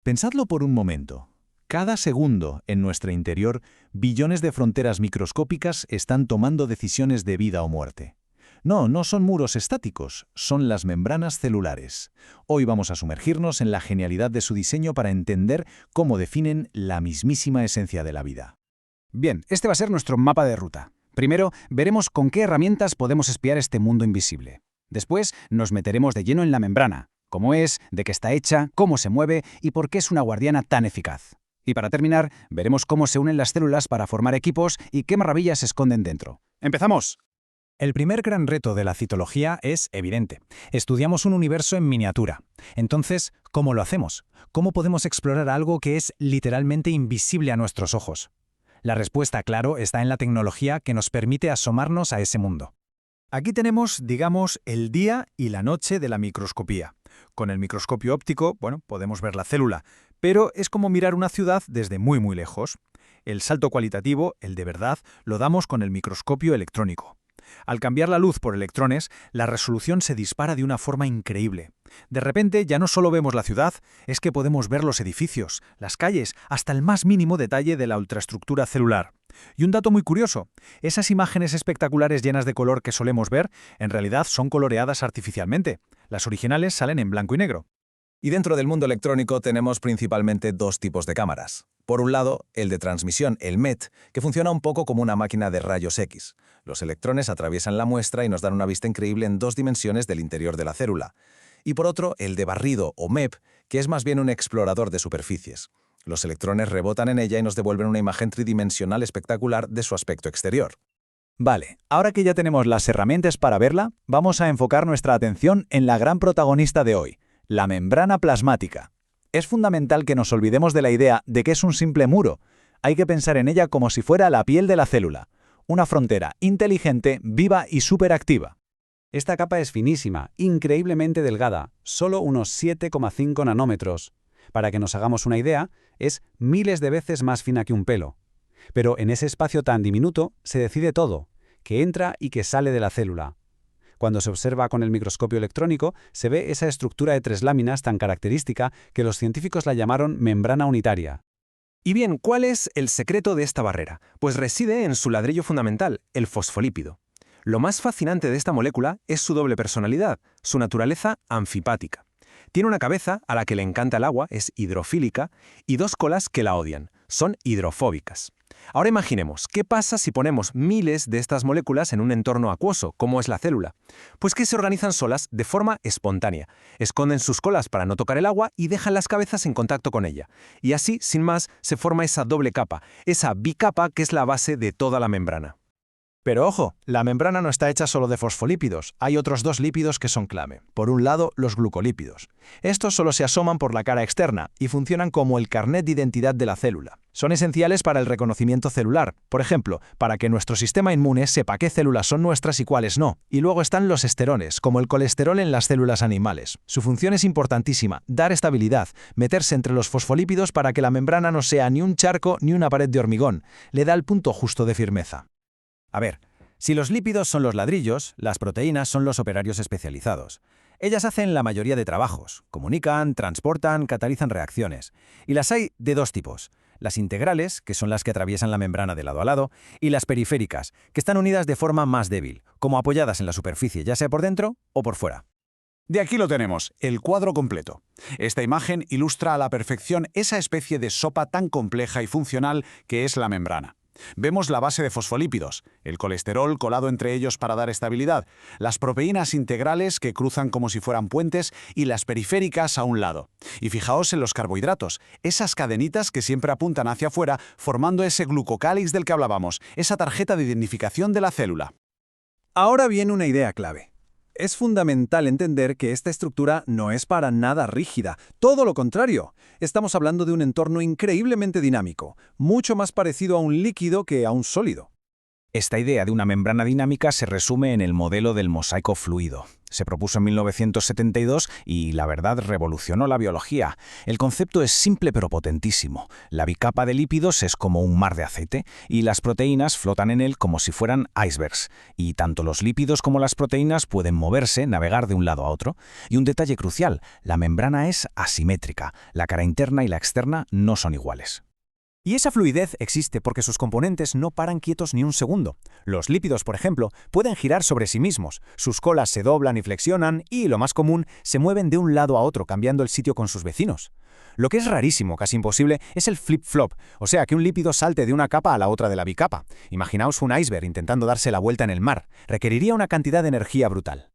Pensadlo por un momento. Cada segundo, en nuestro interior, billones de fronteras microscópicas están tomando decisiones de vida o muerte. No son muros estáticos, son las membranas celulares. Hoy vamos a sumergirnos en la genialidad de su diseño para entender cómo definen la mismísima esencia de la vida. Bien, este va a ser nuestro mapa de ruta. Primero, veremos con qué herramientas podemos espiar este mundo invisible. Después, nos meteremos de lleno en la membrana, cómo es, de qué está hecha, cómo se mueve y por qué es una guardiana tan eficaz. Y para terminar, veremos cómo se unen las células para formar equipos y qué maravillas se esconden dentro. ¡Empezamos! El primer gran reto de la citología es evidente. Estudiamos un universo en miniatura. Entonces, ¿cómo lo hacemos? ¿Cómo podemos explorar algo que es literalmente invisible a nuestros ojos? La respuesta, claro, está en la tecnología que nos permite asomarnos a ese mundo. Aquí tenemos, digamos, el día y la noche de la microscopía. Con el microscopio óptico, podemos ver la célula, pero es como mirar una ciudad desde muy lejos. El salto cualitativo, el de verdad, lo damos con el microscopio electrónico. Al cambiar la luz por electrones, la resolución se dispara de una forma increíble. De repente ya no solo vemos la ciudad, es que podemos ver los edificios, las calles, hasta el más mínimo detalle de la ultraestructura celular. Y un dato muy curioso, esas imágenes espectaculares llenas de color que solemos ver, en realidad son coloreadas artificialmente. Las originales salen en blanco y negro. Y dentro del mundo electrónico tenemos principalmente dos tipos de cámaras. Por un lado, el de transmisión, el MET, que funciona un poco como una máquina de rayos X. Los electrones atraviesan la muestra y nos dan una vista increíble en 2 dimensiones del interior de la célula. Y por otro, el de barrido, o MEP, que es más bien un explorador de superficies. Los electrones rebotan en ella y nos devuelven una imagen tridimensional espectacular de su aspecto exterior. Vale, ahora que ya tenemos las herramientas para verla, vamos a enfocar nuestra atención en la gran protagonista de hoy, la membrana plasmática. Es fundamental que nos olvidemos de la idea de que es un simple muro. Hay que pensar en ella como si fuera la piel de la célula, una frontera inteligente, viva y superactiva. Esta capa es finísima, increíblemente delgada, solo unos 7,5 nanómetros. Para que nos hagamos una idea, es miles de veces más fina que un pelo. Pero en ese espacio tan diminuto se decide todo, que entra y que sale de la célula. Cuando se observa con el microscopio electrónico, se ve esa estructura de 3 láminas tan característica que los científicos la llamaron membrana unitaria. Y bien, ¿cuál es el secreto de esta barrera? Pues reside en su ladrillo fundamental, el fosfolípido. Lo más fascinante de esta molécula es su doble personalidad, su naturaleza anfipática. Tiene una cabeza a la que le encanta el agua, es hidrofílica, y 2 colas que la odian, son hidrofóbicas. Ahora imaginemos, ¿qué pasa si ponemos miles de estas moléculas en un entorno acuoso, como es la célula? Pues que se organizan solas de forma espontánea, esconden sus colas para no tocar el agua y dejan las cabezas en contacto con ella. Y así, sin más, se forma esa doble capa, esa bicapa que es la base de toda la membrana. Pero ojo, la membrana no está hecha solo de fosfolípidos, hay otros 2 lípidos que son clave. Por un lado, los glucolípidos. Estos solo se asoman por la cara externa y funcionan como el carnet de identidad de la célula. Son esenciales para el reconocimiento celular, por ejemplo, para que nuestro sistema inmune sepa qué células son nuestras y cuáles no. Y luego están los esterones, como el colesterol en las células animales. Su función es importantísima, dar estabilidad, meterse entre los fosfolípidos para que la membrana no sea ni un charco ni una pared de hormigón. Le da el punto justo de firmeza. A ver, si los lípidos son los ladrillos, las proteínas son los operarios especializados. Ellas hacen la mayoría de trabajos, comunican, transportan, catalizan reacciones. Y las hay de 2 tipos. Las integrales, que son las que atraviesan la membrana de lado a lado, y las periféricas, que están unidas de forma más débil, como apoyadas en la superficie, ya sea por dentro o por fuera. De aquí lo tenemos, el cuadro completo. Esta imagen ilustra a la perfección esa especie de sopa tan compleja y funcional que es la membrana. Vemos la base de fosfolípidos, el colesterol colado entre ellos para dar estabilidad, las proteínas integrales que cruzan como si fueran puentes y las periféricas a un lado. Y fijaos en los carbohidratos, esas cadenitas que siempre apuntan hacia afuera formando ese glucocálix del que hablábamos, esa tarjeta de identificación de la célula. Ahora viene una idea clave. Es fundamental entender que esta estructura no es para nada rígida, todo lo contrario. Estamos hablando de un entorno increíblemente dinámico, mucho más parecido a un líquido que a un sólido. Esta idea de una membrana dinámica se resume en el modelo del mosaico fluido. Se propuso en 1972 y, la verdad, revolucionó la biología. El concepto es simple pero potentísimo. La bicapa de lípidos es como un mar de aceite y las proteínas flotan en él como si fueran icebergs. Y tanto los lípidos como las proteínas pueden moverse, navegar de un lado a otro. Y un detalle crucial, la membrana es asimétrica. La cara interna y la externa no son iguales. Y esa fluidez existe porque sus componentes no paran quietos ni un segundo. Los lípidos, por ejemplo, pueden girar sobre sí mismos, sus colas se doblan y flexionan y, lo más común, se mueven de un lado a otro cambiando el sitio con sus vecinos. Lo que es rarísimo, casi imposible, es el flip-flop, o sea, que un lípido salte de una capa a la otra de la bicapa. Imaginaos un iceberg intentando darse la vuelta en el mar. Requeriría una cantidad de energía brutal.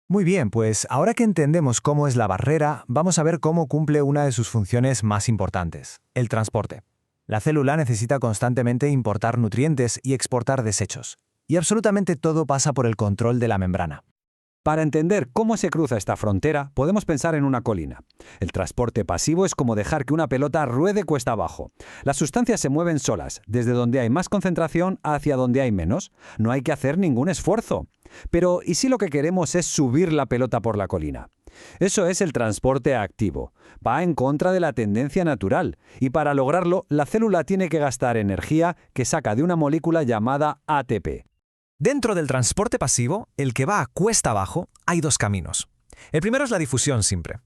Muy bien, pues ahora que entendemos cómo es la barrera, vamos a ver cómo cumple una de sus funciones más importantes, el transporte. La célula necesita constantemente importar nutrientes y exportar desechos. Y absolutamente todo pasa por el control de la membrana. Para entender cómo se cruza esta frontera, podemos pensar en una colina. El transporte pasivo es como dejar que una pelota ruede cuesta abajo. Las sustancias se mueven solas, desde donde hay más concentración hacia donde hay menos. No hay que hacer ningún esfuerzo. Pero, ¿y si lo que queremos es subir la pelota por la colina? Eso es el transporte activo. Va en contra de la tendencia natural, y para lograrlo, la célula tiene que gastar energía que saca de una molécula llamada ATP. Dentro del transporte pasivo, el que va a cuesta abajo, hay dos caminos. El primero es la difusión simple.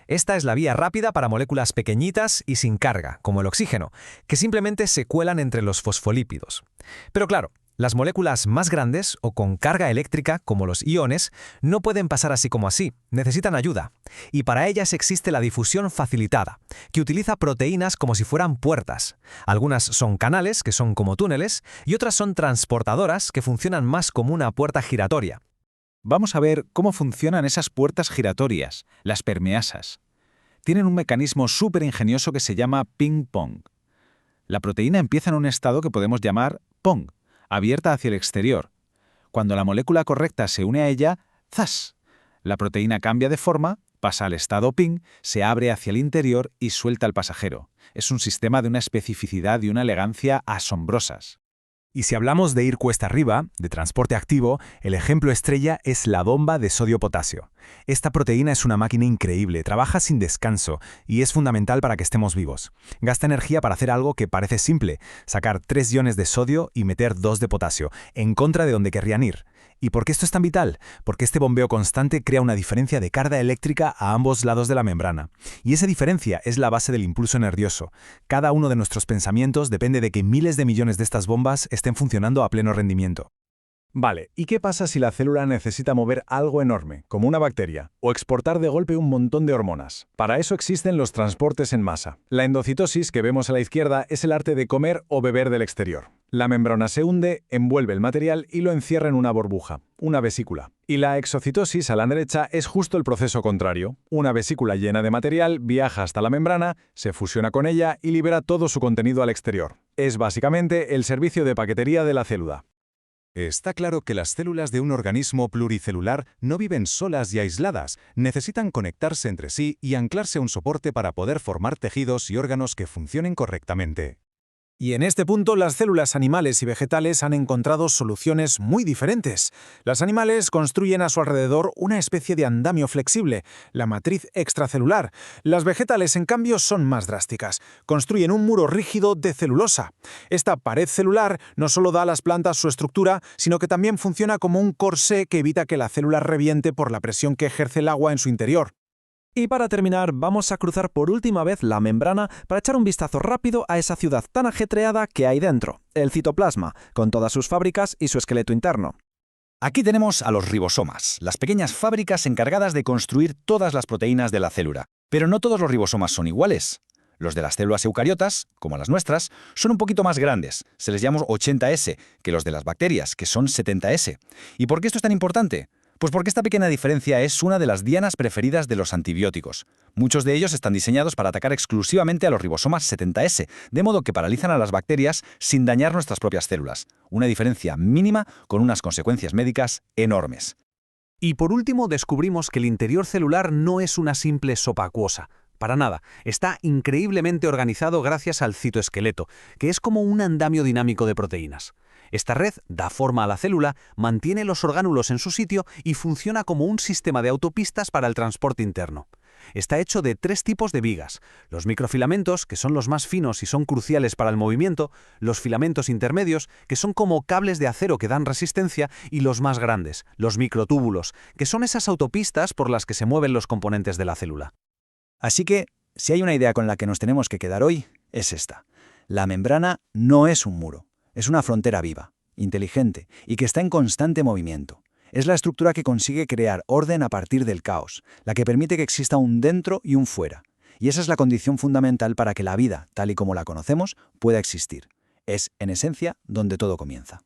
Esta es la vía rápida para moléculas pequeñitas y sin carga, como el oxígeno, que simplemente se cuelan entre los fosfolípidos. Pero claro, las moléculas más grandes o con carga eléctrica, como los iones, no pueden pasar así como así, necesitan ayuda. Y para ellas existe la difusión facilitada, que utiliza proteínas como si fueran puertas. Algunas son canales, que son como túneles, y otras son transportadoras, que funcionan más como una puerta giratoria. Vamos a ver cómo funcionan esas puertas giratorias, las permeasas. Tienen un mecanismo súper ingenioso que se llama ping-pong. La proteína empieza en un estado que podemos llamar pong, abierta hacia el exterior. Cuando la molécula correcta se une a ella, ¡zas! La proteína cambia de forma, pasa al estado ping, se abre hacia el interior y suelta al pasajero. Es un sistema de una especificidad y una elegancia asombrosas. Y si hablamos de ir cuesta arriba, de transporte activo, el ejemplo estrella es la bomba de sodio-potasio. Esta proteína es una máquina increíble, trabaja sin descanso y es fundamental para que estemos vivos. Gasta energía para hacer algo que parece simple, sacar 3 iones de sodio y meter 2 de potasio, en contra de donde querrían ir. ¿Y por qué esto es tan vital? Porque este bombeo constante crea una diferencia de carga eléctrica a ambos lados de la membrana. Y esa diferencia es la base del impulso nervioso. Cada uno de nuestros pensamientos depende de que miles de millones de estas bombas estén funcionando a pleno rendimiento. Vale, ¿y qué pasa si la célula necesita mover algo enorme, como una bacteria, o exportar de golpe un montón de hormonas? Para eso existen los transportes en masa. La endocitosis, que vemos a la izquierda, es el arte de comer o beber del exterior. La membrana se hunde, envuelve el material y lo encierra en una burbuja, una vesícula. Y la exocitosis, a la derecha, es justo el proceso contrario. Una vesícula llena de material viaja hasta la membrana, se fusiona con ella y libera todo su contenido al exterior. Es básicamente el servicio de paquetería de la célula. Está claro que las células de un organismo pluricelular no viven solas y aisladas, necesitan conectarse entre sí y anclarse a un soporte para poder formar tejidos y órganos que funcionen correctamente. Y en este punto las células animales y vegetales han encontrado soluciones muy diferentes. Los animales construyen a su alrededor una especie de andamio flexible, la matriz extracelular. Las vegetales, en cambio, son más drásticas. Construyen un muro rígido de celulosa. Esta pared celular no solo da a las plantas su estructura, sino que también funciona como un corsé que evita que la célula reviente por la presión que ejerce el agua en su interior. Y para terminar, vamos a cruzar por última vez la membrana para echar un vistazo rápido a esa ciudad tan ajetreada que hay dentro, el citoplasma, con todas sus fábricas y su esqueleto interno. Aquí tenemos a los ribosomas, las pequeñas fábricas encargadas de construir todas las proteínas de la célula. Pero no todos los ribosomas son iguales. Los de las células eucariotas, como las nuestras, son un poquito más grandes, se les llama 80S, que los de las bacterias, que son 70S. ¿Y por qué esto es tan importante? Pues porque esta pequeña diferencia es una de las dianas preferidas de los antibióticos. Muchos de ellos están diseñados para atacar exclusivamente a los ribosomas 70S, de modo que paralizan a las bacterias sin dañar nuestras propias células. Una diferencia mínima con unas consecuencias médicas enormes. Y por último, descubrimos que el interior celular no es una simple sopa acuosa. Para nada, está increíblemente organizado gracias al citoesqueleto, que es como un andamio dinámico de proteínas. Esta red da forma a la célula, mantiene los orgánulos en su sitio y funciona como un sistema de autopistas para el transporte interno. Está hecho de 3 tipos de vigas: los microfilamentos, que son los más finos y son cruciales para el movimiento; los filamentos intermedios, que son como cables de acero que dan resistencia; y los más grandes, los microtúbulos, que son esas autopistas por las que se mueven los componentes de la célula. Así que, si hay una idea con la que nos tenemos que quedar hoy, es esta. La membrana no es un muro, es una frontera viva, inteligente y que está en constante movimiento. Es la estructura que consigue crear orden a partir del caos, la que permite que exista un dentro y un fuera. Y esa es la condición fundamental para que la vida, tal y como la conocemos, pueda existir. Es, en esencia, donde todo comienza.